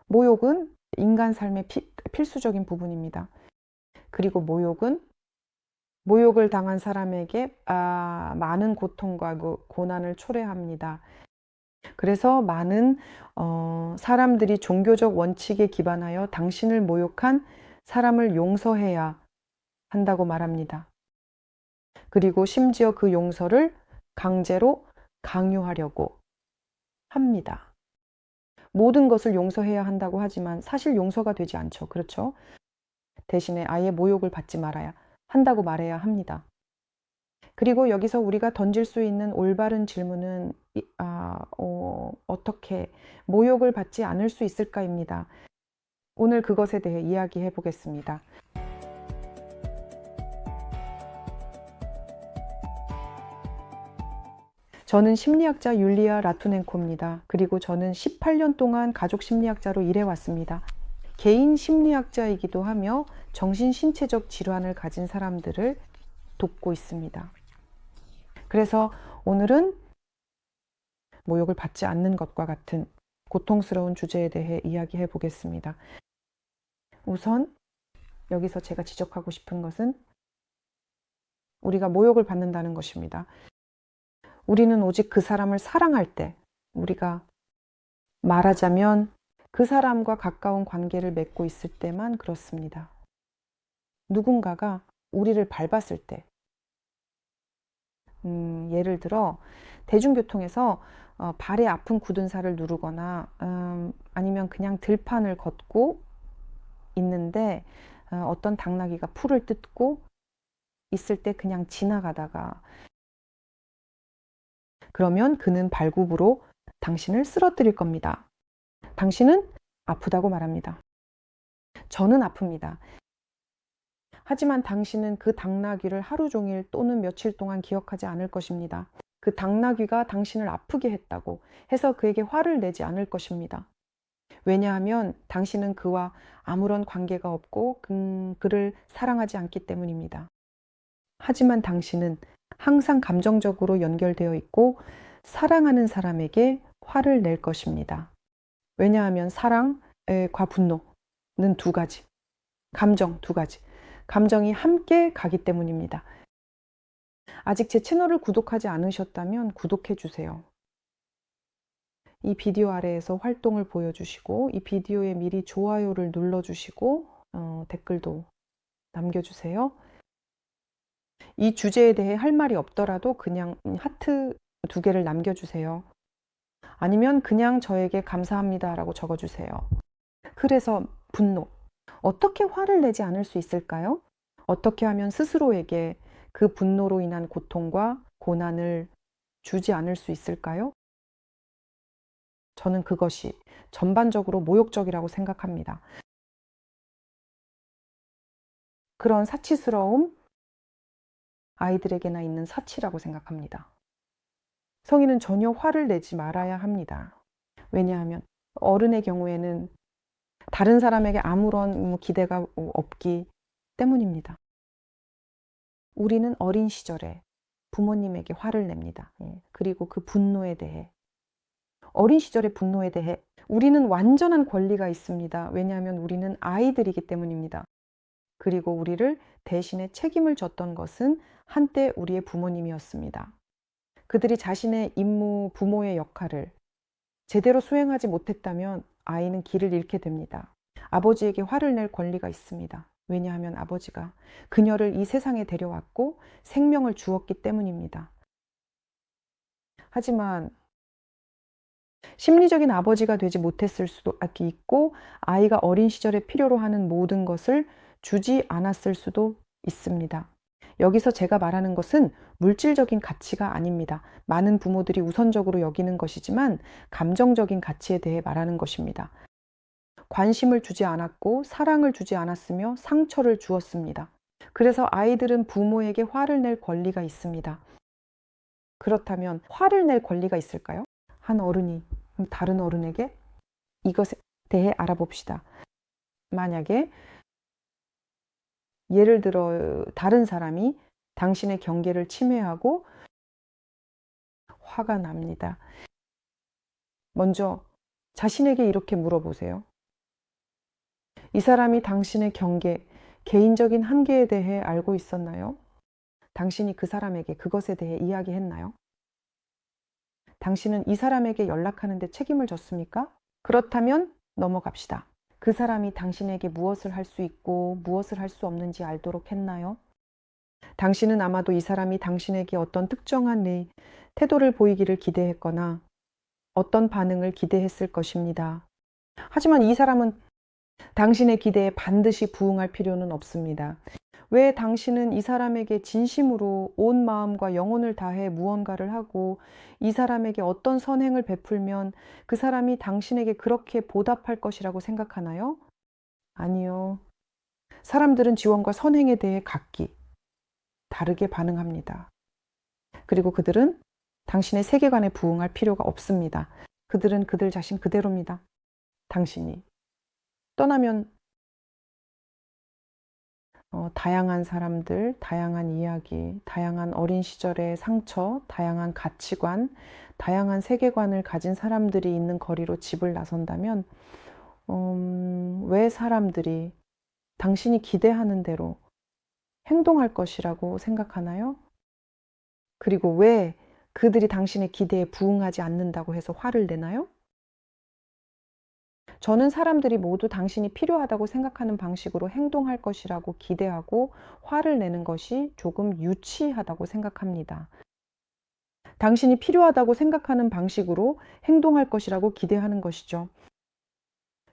모욕은 인간 삶의 필수적인 부분입니다. 그리고 모욕을 당한 사람에게 많은 고통과 고난을 초래합니다. 그래서 많은 사람들이 종교적 원칙에 기반하여 당신을 모욕한 사람을 용서해야 한다고 말합니다. 그리고 심지어 그 용서를 강제로 강요하려고 합니다. 모든 것을 용서해야 한다고 하지만 사실 용서가 되지 않죠. 그렇죠? 대신에 아예 모욕을 받지 말아야 한다고 말해야 합니다. 그리고 여기서 우리가 던질 수 있는 올바른 질문은 어떻게 모욕을 받지 않을 수 있을까입니다. 오늘 그것에 대해 이야기해 보겠습니다. 저는 심리학자 율리아 라투넨코입니다. 그리고 저는 18년 동안 가족 심리학자로 일해왔습니다. 개인 심리학자이기도 하며 정신신체적 질환을 가진 사람들을 돕고 있습니다. 그래서 오늘은 모욕을 받지 않는 것과 같은 고통스러운 주제에 대해 이야기해 보겠습니다. 우선 여기서 제가 지적하고 싶은 것은 우리가 모욕을 받는다는 것입니다. 우리는 오직 그 사람을 사랑할 때, 우리가 말하자면 그 사람과 가까운 관계를 맺고 있을 때만 그렇습니다. 누군가가 우리를 밟았을 때, 예를 들어 대중교통에서 발에 아픈 굳은 살을 누르거나 아니면 그냥 들판을 걷고 있는데 어떤 당나귀가 풀을 뜯고 있을 때 그냥 지나가다가 그러면 그는 발굽으로 당신을 쓰러뜨릴 겁니다. 당신은 아프다고 말합니다. 저는 아픕니다. 하지만 당신은 그 당나귀를 하루 종일 또는 며칠 동안 기억하지 않을 것입니다. 그 당나귀가 당신을 아프게 했다고 해서 그에게 화를 내지 않을 것입니다. 왜냐하면 당신은 그와 아무런 관계가 없고 그를 사랑하지 않기 때문입니다. 하지만 당신은 항상 감정적으로 연결되어 있고 사랑하는 사람에게 화를 낼 것입니다. 왜냐하면 사랑과 분노는 두 가지, 감정 두 가지, 감정이 함께 가기 때문입니다. 아직 제 채널을 구독하지 않으셨다면 구독해 주세요. 이 비디오 아래에서 활동을 보여주시고 이 비디오에 미리 좋아요를 눌러주시고 댓글도 남겨주세요. 이 주제에 대해 할 말이 없더라도 그냥 하트 2개를 남겨주세요. 아니면 그냥 저에게 감사합니다라고 적어주세요. 그래서 분노. 어떻게 화를 내지 않을 수 있을까요? 어떻게 하면 스스로에게 그 분노로 인한 고통과 고난을 주지 않을 수 있을까요? 저는 그것이 전반적으로 모욕적이라고 생각합니다. 그런 사치스러움, 아이들에게나 있는 사치라고 생각합니다. 성인은 전혀 화를 내지 말아야 합니다. 왜냐하면 어른의 경우에는 다른 사람에게 아무런 기대가 없기 때문입니다. 우리는 어린 시절에 부모님에게 화를 냅니다. 그리고 그 분노에 대해, 어린 시절의 분노에 대해 우리는 완전한 권리가 있습니다. 왜냐하면 우리는 아이들이기 때문입니다. 그리고 우리를 대신에 책임을 졌던 것은 한때 우리의 부모님이었습니다. 그들이 자신의 임무, 부모의 역할을 제대로 수행하지 못했다면 아이는 길을 잃게 됩니다. 아버지에게 화를 낼 권리가 있습니다. 왜냐하면 아버지가 그녀를 이 세상에 데려왔고 생명을 주었기 때문입니다. 하지만 심리적인 아버지가 되지 못했을 수도 있고 아이가 어린 시절에 필요로 하는 모든 것을 주지 않았을 수도 있습니다. 여기서 제가 말하는 것은 물질적인 가치가 아닙니다. 많은 부모들이 우선적으로 여기는 것이지만 감정적인 가치에 대해 말하는 것입니다. 관심을 주지 않았고 사랑을 주지 않았으며 상처를 주었습니다. 그래서 아이들은 부모에게 화를 낼 권리가 있습니다. 그렇다면 화를 낼 권리가 있을까요? 한 어른이 다른 어른에게 이것에 대해 알아봅시다. 만약에 예를 들어 다른 사람이 당신의 경계를 침해하고 화가 납니다. 먼저 자신에게 이렇게 물어보세요. 이 사람이 당신의 경계, 개인적인 한계에 대해 알고 있었나요? 당신이 그 사람에게 그것에 대해 이야기했나요? 당신은 이 사람에게 연락하는 데 책임을 졌습니까? 그렇다면 넘어갑시다. 그 사람이 당신에게 무엇을 할 수 있고 무엇을 할 수 없는지 알도록 했나요? 당신은 아마도 이 사람이 당신에게 어떤 특정한 태도를 보이기를 기대했거나 어떤 반응을 기대했을 것입니다. 하지만 이 사람은 당신의 기대에 반드시 부응할 필요는 없습니다. 왜 당신은 이 사람에게 진심으로 온 마음과 영혼을 다해 무언가를 하고 이 사람에게 어떤 선행을 베풀면 그 사람이 당신에게 그렇게 보답할 것이라고 생각하나요? 아니요. 사람들은 지원과 선행에 대해 각기 다르게 반응합니다. 그리고 그들은 당신의 세계관에 부응할 필요가 없습니다. 그들은 그들 자신 그대로입니다. 당신이 떠나면 다양한 사람들, 다양한 이야기, 다양한 어린 시절의 상처, 다양한 가치관, 다양한 세계관을 가진 사람들이 있는 거리로 집을 나선다면 왜 사람들이 당신이 기대하는 대로 행동할 것이라고 생각하나요? 그리고 왜 그들이 당신의 기대에 부응하지 않는다고 해서 화를 내나요? 저는 사람들이 모두 당신이 필요하다고 생각하는 방식으로 행동할 것이라고 기대하고 화를 내는 것이 조금 유치하다고 생각합니다. 당신이 필요하다고 생각하는 방식으로 행동할 것이라고 기대하는 것이죠.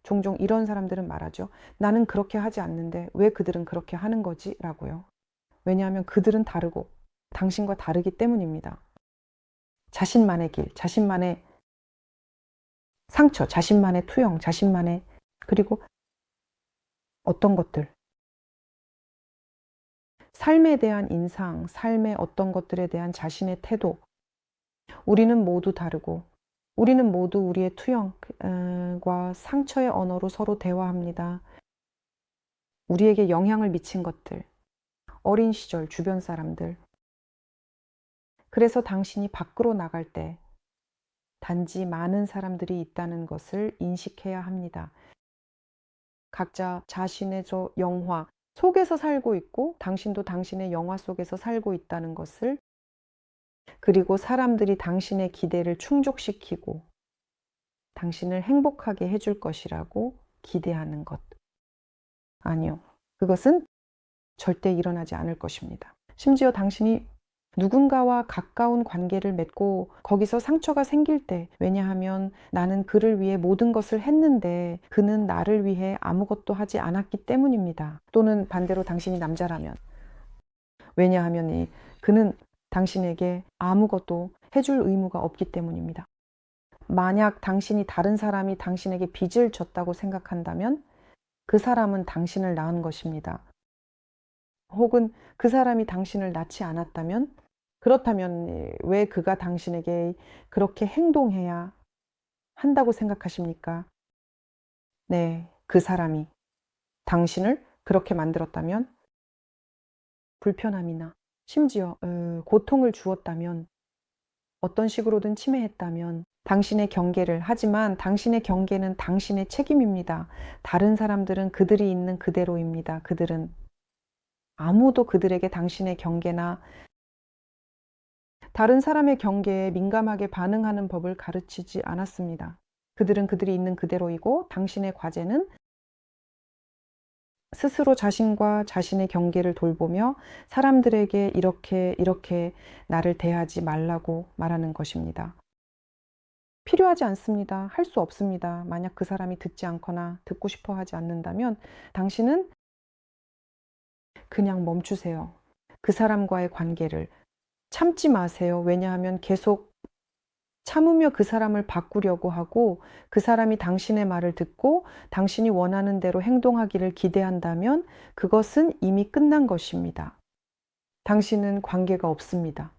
종종 이런 사람들은 말하죠. 나는 그렇게 하지 않는데 왜 그들은 그렇게 하는 거지? 라고요. 왜냐하면 그들은 다르고 당신과 다르기 때문입니다. 자신만의 길, 자신만의 상처, 자신만의 투영, 자신만의 그리고 어떤 것들 삶에 대한 인상, 삶의 어떤 것들에 대한 자신의 태도 우리는 모두 다르고 우리는 모두 우리의 투영과 상처의 언어로 서로 대화합니다. 우리에게 영향을 미친 것들, 어린 시절 주변 사람들. 그래서 당신이 밖으로 나갈 때 단지 많은 사람들이 있다는 것을 인식해야 합니다. 각자 자신의 영화 속에서 살고 있고 당신도 당신의 영화 속에서 살고 있다는 것을 그리고 사람들이 당신의 기대를 충족시키고 당신을 행복하게 해줄 것이라고 기대하는 것. 아니요. 그것은 절대 일어나지 않을 것입니다. 심지어 당신이 누군가와 가까운 관계를 맺고 거기서 상처가 생길 때 왜냐하면 나는 그를 위해 모든 것을 했는데 그는 나를 위해 아무것도 하지 않았기 때문입니다. 또는 반대로 당신이 남자라면 왜냐하면 그는 당신에게 아무것도 해줄 의무가 없기 때문입니다. 만약 당신이 다른 사람이 당신에게 빚을 졌다고 생각한다면 그 사람은 당신을 낳은 것입니다. 혹은 그 사람이 당신을 낳지 않았다면 그렇다면 왜 그가 당신에게 그렇게 행동해야 한다고 생각하십니까? 네, 그 사람이 당신을 그렇게 만들었다면 불편함이나 심지어 고통을 주었다면 어떤 식으로든 침해했다면 당신의 경계를 하지만 당신의 경계는 당신의 책임입니다. 다른 사람들은 그들이 있는 그대로입니다. 그들은 아무도 그들에게 당신의 경계나 다른 사람의 경계에 민감하게 반응하는 법을 가르치지 않았습니다. 그들은 그들이 있는 그대로이고 당신의 과제는 스스로 자신과 자신의 경계를 돌보며 사람들에게 이렇게 나를 대하지 말라고 말하는 것입니다. 필요하지 않습니다. 할 수 없습니다. 만약 그 사람이 듣지 않거나 듣고 싶어 하지 않는다면 당신은 그냥 멈추세요. 그 사람과의 관계를 참지 마세요. 왜냐하면 계속 참으며 그 사람을 바꾸려고 하고 그 사람이 당신의 말을 듣고 당신이 원하는 대로 행동하기를 기대한다면 그것은 이미 끝난 것입니다. 당신은 관계가 없습니다.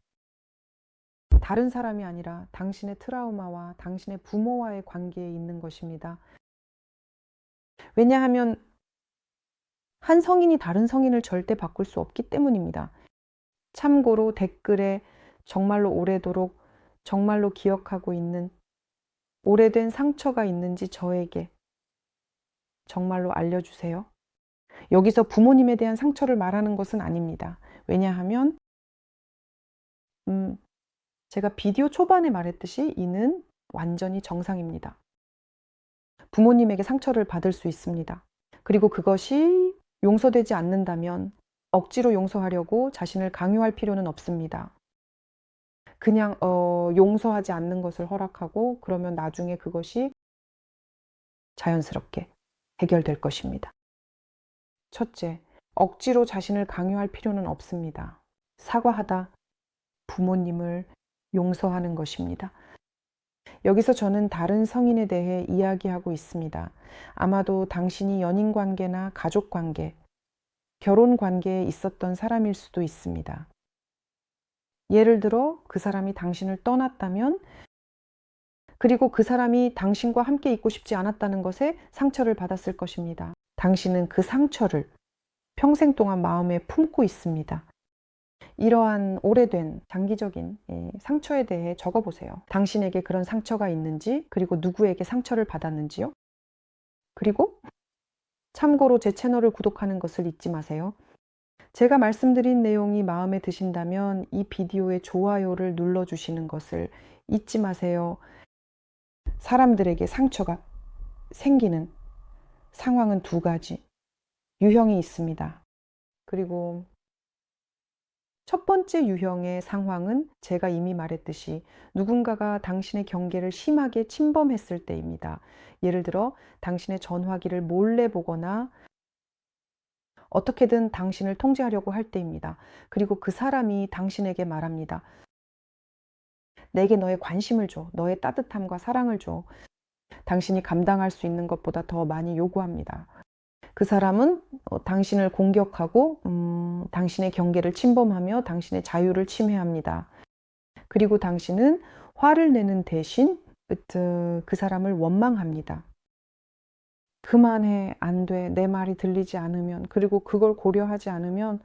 다른 사람이 아니라 당신의 트라우마와 당신의 부모와의 관계에 있는 것입니다. 왜냐하면 한 성인이 다른 성인을 절대 바꿀 수 없기 때문입니다. 참고로 댓글에 정말로 오래도록 정말로 기억하고 있는 오래된 상처가 있는지 저에게 정말로 알려주세요. 여기서 부모님에 대한 상처를 말하는 것은 아닙니다. 왜냐하면 제가 비디오 초반에 말했듯이 이는 완전히 정상입니다. 부모님에게 상처를 받을 수 있습니다. 그리고 그것이 용서되지 않는다면 억지로 용서하려고 자신을 강요할 필요는 없습니다. 그냥 용서하지 않는 것을 허락하고 그러면 나중에 그것이 자연스럽게 해결될 것입니다. 첫째, 억지로 자신을 강요할 필요는 없습니다. 사과하다 부모님을 용서하는 것입니다. 여기서 저는 다른 성인에 대해 이야기하고 있습니다. 아마도 당신이 연인 관계나 가족 관계, 결혼 관계에 있었던 사람일 수도 있습니다. 예를 들어 그 사람이 당신을 떠났다면, 그리고 그 사람이 당신과 함께 있고 싶지 않았다는 것에 상처를 받았을 것입니다. 당신은 그 상처를 평생 동안 마음에 품고 있습니다. 이러한 오래된 장기적인 상처에 대해 적어보세요. 당신에게 그런 상처가 있는지, 그리고 누구에게 상처를 받았는지요. 그리고 참고로 제 채널을 구독하는 것을 잊지 마세요. 제가 말씀드린 내용이 마음에 드신다면 이 비디오에 좋아요를 눌러주시는 것을 잊지 마세요. 사람들에게 상처가 생기는 상황은 두 가지 유형이 있습니다. 그리고 첫 번째 유형의 상황은 제가 이미 말했듯이 누군가가 당신의 경계를 심하게 침범했을 때입니다. 예를 들어 당신의 전화기를 몰래 보거나 어떻게든 당신을 통제하려고 할 때입니다. 그리고 그 사람이 당신에게 말합니다. 내게 너의 관심을 줘. 너의 따뜻함과 사랑을 줘. 당신이 감당할 수 있는 것보다 더 많이 요구합니다. 그 사람은 당신을 공격하고 당신의 경계를 침범하며 당신의 자유를 침해합니다. 그리고 당신은 화를 내는 대신 그 사람을 원망합니다. 그만해, 안 돼, 내 말이 들리지 않으면, 그리고 그걸 고려하지 않으면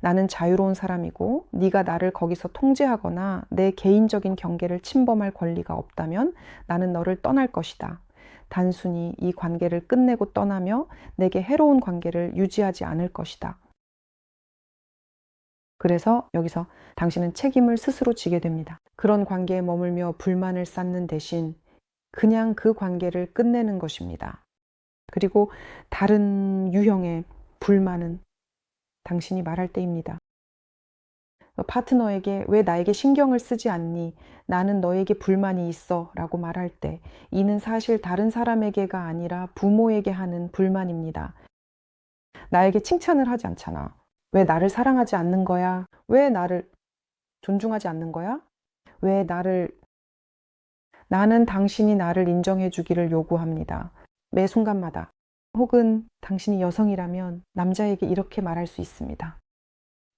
나는 자유로운 사람이고 네가 나를 거기서 통제하거나 내 개인적인 경계를 침범할 권리가 없다면 나는 너를 떠날 것이다. 단순히 이 관계를 끝내고 떠나며 내게 해로운 관계를 유지하지 않을 것이다. 그래서 여기서 당신은 책임을 스스로 지게 됩니다. 그런 관계에 머물며 불만을 쌓는 대신 그냥 그 관계를 끝내는 것입니다. 그리고 다른 유형의 불만은 당신이 말할 때입니다. 파트너에게 왜 나에게 신경을 쓰지 않니? 나는 너에게 불만이 있어 라고 말할 때 이는 사실 다른 사람에게가 아니라 부모에게 하는 불만입니다. 나에게 칭찬을 하지 않잖아. 왜 나를 사랑하지 않는 거야? 왜 나를 존중하지 않는 거야? 왜 나는 당신이 나를 인정해 주기를 요구합니다. 매 순간마다. 혹은 당신이 여성이라면 남자에게 이렇게 말할 수 있습니다.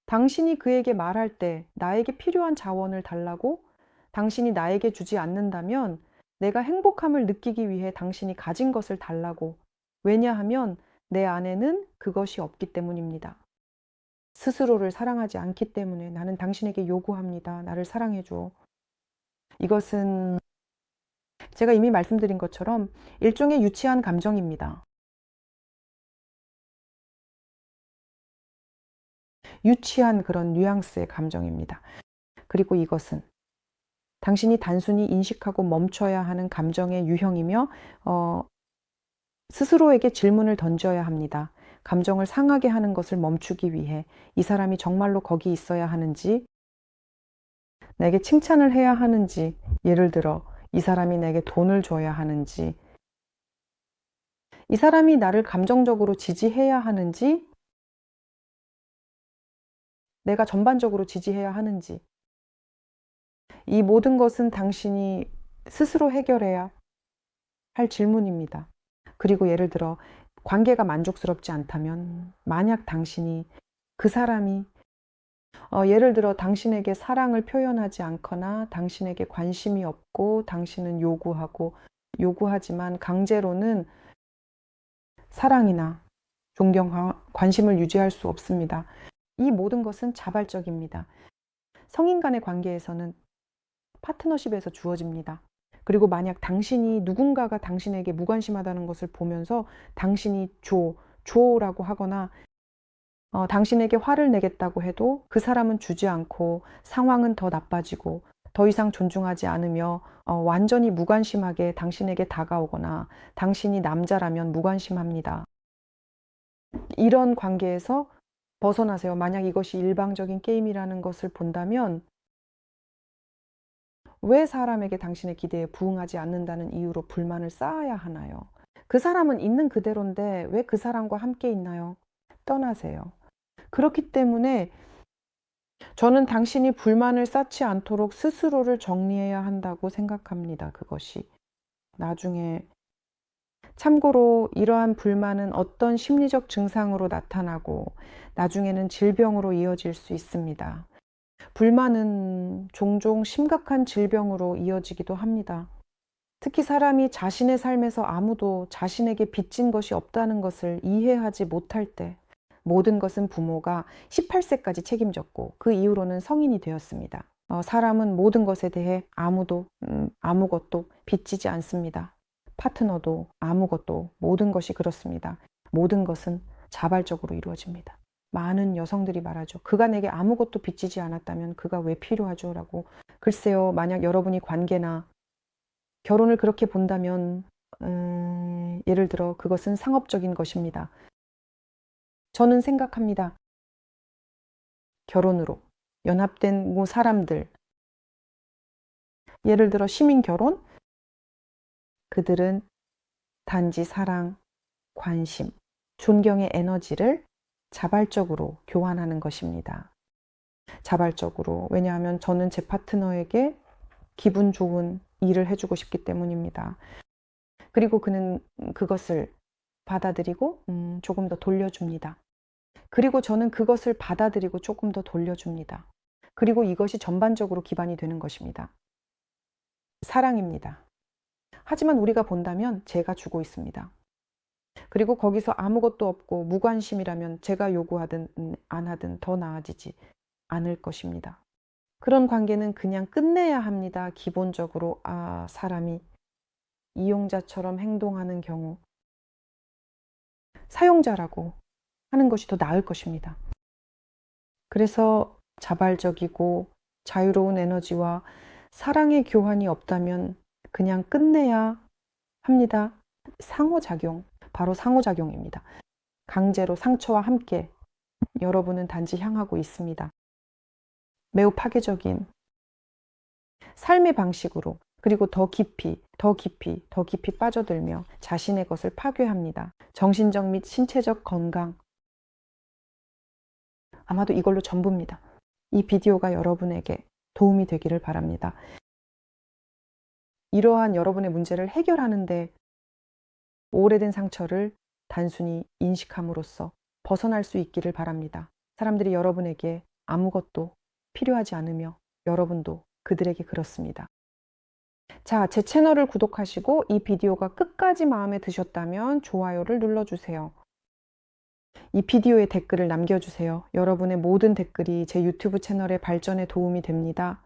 당신이 그에게 말할 때 나에게 필요한 자원을 달라고 당신이 나에게 주지 않는다면 내가 행복함을 느끼기 위해 당신이 가진 것을 달라고. 왜냐하면 내 안에는 그것이 없기 때문입니다. 스스로를 사랑하지 않기 때문에 나는 당신에게 요구합니다. 나를 사랑해줘. 이것은 제가 이미 말씀드린 것처럼 일종의 유치한 감정입니다. 유치한 그런 뉘앙스의 감정입니다. 그리고 이것은 당신이 단순히 인식하고 멈춰야 하는 감정의 유형이며 스스로에게 질문을 던져야 합니다. 감정을 상하게 하는 것을 멈추기 위해 이 사람이 정말로 거기 있어야 하는지, 내게 칭찬을 해야 하는지, 예를 들어 이 사람이 내게 돈을 줘야 하는지, 이 사람이 나를 감정적으로 지지해야 하는지, 내가 전반적으로 지지해야 하는지, 이 모든 것은 당신이 스스로 해결해야 할 질문입니다. 그리고 예를 들어 관계가 만족스럽지 않다면, 만약 당신이 그 사람이 예를 들어 당신에게 사랑을 표현하지 않거나 당신에게 관심이 없고 당신은 요구하지만 강제로는 사랑이나 존경, 관심을 유지할 수 없습니다. 이 모든 것은 자발적입니다. 성인 간의 관계에서는 파트너십에서 주어집니다. 그리고 만약 당신이 누군가가 당신에게 무관심하다는 것을 보면서 당신이 줘라고 하거나 당신에게 화를 내겠다고 해도 그 사람은 주지 않고 상황은 더 나빠지고 더 이상 존중하지 않으며 완전히 무관심하게 당신에게 다가오거나 당신이 남자라면 무관심합니다. 이런 관계에서 벗어나세요. 만약 이것이 일방적인 게임이라는 것을 본다면 왜 사람에게 당신의 기대에 부응하지 않는다는 이유로 불만을 쌓아야 하나요? 그 사람은 있는 그대로인데 왜 그 사람과 함께 있나요? 떠나세요. 그렇기 때문에 저는 당신이 불만을 쌓지 않도록 스스로를 정리해야 한다고 생각합니다. 그것이. 나중에 참고로 이러한 불만은 어떤 심리적 증상으로 나타나고 나중에는 질병으로 이어질 수 있습니다. 불만은 종종 심각한 질병으로 이어지기도 합니다. 특히 사람이 자신의 삶에서 아무도 자신에게 빚진 것이 없다는 것을 이해하지 못할 때, 모든 것은 부모가 18세까지 책임졌고 그 이후로는 성인이 되었습니다. 사람은 모든 것에 대해 아무것도 빚지지 않습니다. 파트너도 아무것도, 모든 것이 그렇습니다. 모든 것은 자발적으로 이루어집니다. 많은 여성들이 말하죠. 그가 내게 아무것도 빚지지 않았다면 그가 왜 필요하죠? 라고. 글쎄요, 만약 여러분이 관계나 결혼을 그렇게 본다면 예를 들어 그것은 상업적인 것입니다. 저는 생각합니다. 결혼으로 연합된 사람들, 예를 들어 시민 결혼, 그들은 단지 사랑, 관심, 존경의 에너지를 자발적으로 교환하는 것입니다. 자발적으로. 왜냐하면 저는 제 파트너에게 기분 좋은 일을 해주고 싶기 때문입니다. 그리고 그는 그것을 받아들이고 조금 더 돌려줍니다. 그리고 저는 그것을 받아들이고 조금 더 돌려줍니다. 그리고 이것이 전반적으로 기반이 되는 것입니다. 사랑입니다. 하지만 우리가 본다면 제가 주고 있습니다. 그리고 거기서 아무것도 없고 무관심이라면 제가 요구하든 안 하든 더 나아지지 않을 것입니다. 그런 관계는 그냥 끝내야 합니다. 기본적으로 사람이 이용자처럼 행동하는 경우 사용자라고 하는 것이 더 나을 것입니다. 그래서 자발적이고 자유로운 에너지와 사랑의 교환이 없다면 그냥 끝내야 합니다. 상호작용, 바로 상호작용입니다. 강제로 상처와 함께 여러분은 단지 향하고 있습니다. 매우 파괴적인 삶의 방식으로, 그리고 더 깊이 빠져들며 자신의 것을 파괴합니다. 정신적 및 신체적 건강, 아마도 이걸로 전부입니다. 이 비디오가 여러분에게 도움이 되기를 바랍니다. 이러한 여러분의 문제를 해결하는데 오래된 상처를 단순히 인식함으로써 벗어날 수 있기를 바랍니다. 사람들이 여러분에게 아무것도 필요하지 않으며 여러분도 그들에게 그렇습니다. 자, 제 채널을 구독하시고 이 비디오가 끝까지 마음에 드셨다면 좋아요를 눌러주세요. 이 비디오에 댓글을 남겨주세요. 여러분의 모든 댓글이 제 유튜브 채널의 발전에 도움이 됩니다.